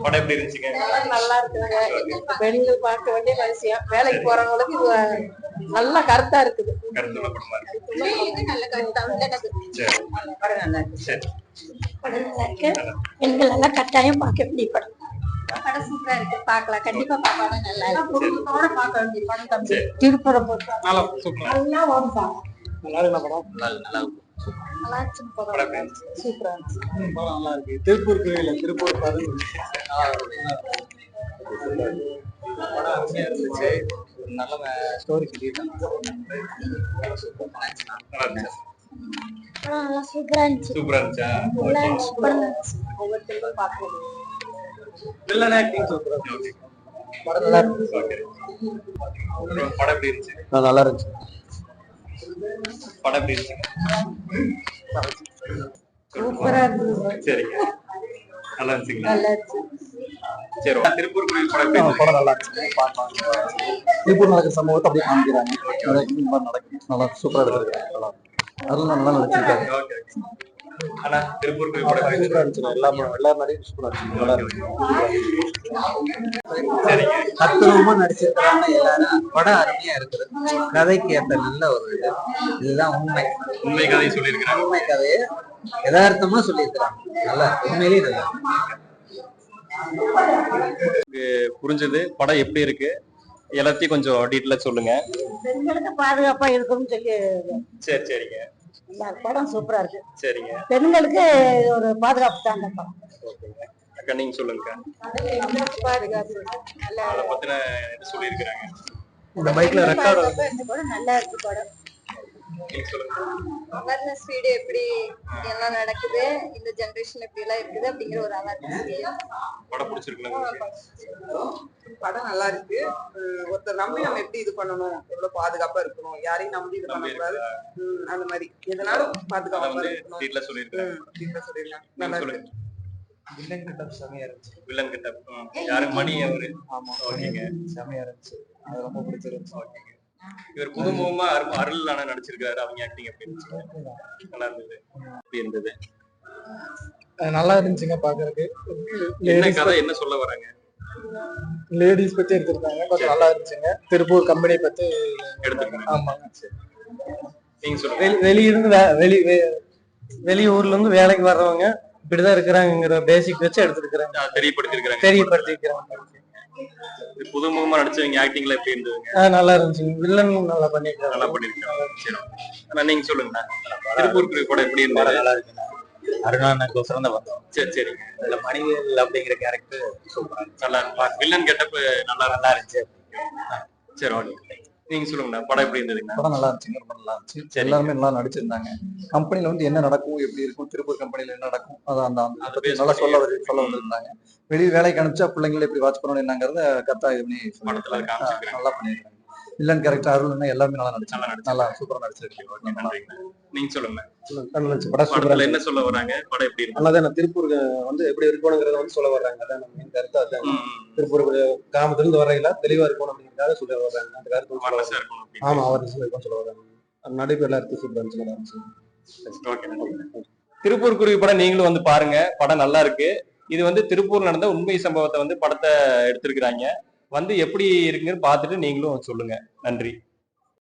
படம் எப்படி இருந்துச்சுங்க? நல்லா இருக்குங்க. பெண்கள் பார்க்க வேண்டிய விஷயம். வேலைக்கு போறவங்களுக்கு இது நல்ல கருத்தா இருக்குது. கருத்துள்ள படமா இருக்கு. நல்ல கருத்தா சரி. படம் நல்லா இருக்கு. சரி. படம் நல்லா இருக்கு. பெண்கள் எல்லாம் கட்டாயம் பார்க்க வேண்டிய படம். படம் சூப்பரா இருக்கு. பார்க்கலாம். கண்டிப்பா பார்க்கலாம். நல்லா இருக்கு. குடும்பத்தோட பார்க்க வேண்டிய படம் தம்பி. திருப்பூரை போட்டு நல்லா சூப்பரா. நல்லா ஓடுதா. நல்லா இருக்கு படம். நல்லா இருக்கு. நல்லா இருக்கு படம். சூப்பரா இருக்கு. படம் நல்லா இருக்கு. திருப்பூர் கோயில்ல திருப்பூர் படம் படம் அருமையா இருந்துச்சு. நல்ல ஸ்டோரி சொல்லிட்டாங்க. நல்லா சூப்பரா இருந்துச்சு. சூப்பரா இருந்துச்சா? ஒவ்வொருத்தரும் பார்க்கணும். வில்லன் ஆக்டிங் சூப்பரா இருந்துச்சு. படம் நல்லா இருந்துச்சு. ஓகே. படம் எப்படி இருந்துச்சு? நல்லா இருந்துச்சு. படம் எப்படி இருந்துச்சு? சூப்பரா இருந்துச்சு. சரிங்க. நல்லா இருந்துச்சுங்களா? நல்லா இருந்துச்சு. சரி. திருப்பூர் கோயில் படம் எப்படி இருந்துச்சு? படம் நல்லா இருந்துச்சு. திருப்பூர் நடக்கிற சம்பவத்தை அப்படியே காமிக்கிறாங்க. நடக்கும். நல்லா சூப்பரா எடுத்துருக்காங்க. அதெல்லாம் நல்லா நடிச்சிருக்காங்க. ஓகே. ஆனா திருப்பூர் கோயில் படம் எப்படி சூப்பரா இருந்துச்சு. எல்லாரும் நிறைய சூப்பரா இருந்துச்சு. நல்லா இருந்துச்சு. சரிங்க. தத்துவமா நடிச்சிருக்கிறாங்க எல்லாரும். படம் அருமையா இருக்குது. கதைக்கு ஏற்ற நல்ல ஒரு இதுதான் உண்மை. உண்மை கதை சொல்லியிருக்கிறாங்க. உண்மை கதையை யதார்த்தமா சொல்லியிருக்கிறாங்க. நல்லா உண்மையிலேயே நல்லா புரிஞ்சது. படம் எப்படி இருக்கு எல்லாத்தையும் கொஞ்சம் டீட்டெயிலா சொல்லுங்க. பெண்களுக்கு பாதுகாப்பா இருக்கும்னு சொல்லி. சரி. சரிங்க. படம் சூப்பரா இருக்கு. சரிங்க. பெண்களுக்கு ஒரு பாதுகாப்பு தான் அந்த படம். ஓகேங்க. அக்கா நீங்க சொல்லுங்க. பாதுகாப்பு நல்லா அதை பத்தின இது சொல்லியிருக்கிறாங்க. இந்த பைக்ல ரெக்கார்டு நல்லா இருக்கு படம். நீங்க சொல்லுங்க. அவேர்னஸ் வீடு எப்படி எல்லாம் நடக்குது, இந்த ஜெனரேஷன் எப்படி எல்லாம் இருக்குது அப்படிங்கிற ஒரு அவேர்னஸ் வீடு. படம் பிடிச்சிருக்குங்க. படம் நல்லா இருக்கு. ஒருத்தர் நம்பி நம்ம எப்படி இது பண்ணணும், எவ்வளவு பாதுகாப்பா இருக்கணும், யாரையும் நம்பி இது பண்ணக்கூடாது. அந்த மாதிரி எதனாலும் பாதுகாப்பா இருக்கணும். டீட்டெயிலா சொல்லியிருக்காங்க. நல்லா இருக்கு. வில்லன் கிட்ட செமையா இருந்துச்சு. வில்லன் கிட்ட யாரு மணி அவரு? ஆமா. ஓகேங்க. செமையா இருந்துச்சு. அது ரொம்ப பிடிச்சிருந்துச்சு. ஓகேங்க. இவர் புதுமுகமா அருள் ஆனா நடிச்சிருக்காரு. அவங்க ஆக்டிங் எப்படி இருந்துச்சு? நல்லா இருந்தது. எப்படி இருந்தது? நல்லா இருந்துச்சுங்க பாக்குறதுக்கு. என்ன கதை என்ன சொல்ல வராங்க? லேடிஸ் பத்தி எடுத்திருக்காங்க. கொஞ்சம் நல்லா இருந்துச்சுங்க. திருப்பூர் கம்பெனி பத்தி எடுத்துருக்காங்க. ஆமாங்க. நீங்க சொல்லுங்க. வெளியிருந்து வெளியூர்ல இருந்து வேலைக்கு வர்றவங்க இப்படிதான் இருக்கிறாங்கிற பேசிக் வச்சு எடுத்துருக்காங்க. தெரியப்படுத்திருக்கிறாங்க. புதுமுகமா நடிச்சவங்க ஆக்டிங்ல எப்படி இருந்ததுங்க? நல்லா இருந்துச்சுங்க. வில்லன் நல்லா பண்ணிருக்காங்க. நல்லா பண்ணிருக்காங்க. சரி. ஆனா நீங்க சொல்லுங்க. திருப்பூர் படம் எப்படி இருந்தது? நல்லா இருக்கு. அருணானுக்கு சிறந்த படம். சரி. சரிங்க. அதுல மணிவேல் அப்படிங்கிற கேரக்டர் சூப்பரா இருந்துச்சு. நல்லா இருக்கு. வில்லன் கெட்டப் நல்லா இருந்துச்சு. சரி. ஓகே. நீங்க சொல்லுங்க. படம் எப்படி இருந்ததுங்க? படம் நல்லா இருந்துச்சுங்க. ரொம்ப நல்லா இருந்துச்சு. எல்லாருமே நல்லா நடிச்சிருந்தாங்க. கம்பெனில வந்து என்ன நடக்கும், எப்படி இருக்கும், திருப்பூர் கம்பெனில என்ன நடக்கும், அதான் அந்த நல்லா சொல்ல வந்திருந்தாங்க. வெளியே வேலைக்கு அனுப்பிச்சா பிள்ளைங்களை எப்படி வாட்ச் பண்ணணும் என்னங்கிறத கரெக்டா இது பண்ணி படத்துல காமிச்சிருக்காங்க. நல்லா பண்ணிருக்காங்க. வில்லன் கேரக்டர் அருள் எல்லாருமே நல்லா நடிச்சாங்க. நல்லா சூப்பரா நடிச்சிருக்காங்க. நீங்க சொல்லுங்க. படம் என்ன சொல்ல வராங்க? படம் எப்படி இருக்கு? நல்லாதான் திருப்பூர் வந்து எப்படி இருக்கணுங்கிறத வந்து சொல்ல வர்றாங்க. அதான் நம்ம கருத்து. அதான் திருப்பூர் கிராமத்துல இருந்து வரையில தெளிவா இருக்கணும் அப்படிங்கிறத சொல்ல வர்றாங்க. அந்த கருத்து. ஆமா, அவர் சொல்ல வர்றாங்க. நடிப்பு எல்லாருக்கும் சூப்பரா இருந்துச்சு. திருப்பூர் குருவி படம் நீங்களும் வந்து பாருங்க. படம் நல்லா இருக்கு. இது வந்து திருப்பூர் நடந்த உண்மை சம்பவத்தை வந்து படத்தை எடுத்திருக்கிறாங்க. வந்து எப்படி இருக்குன்னு பார்த்துட்டு நீங்களும் சொல்லுங்க. நன்றி.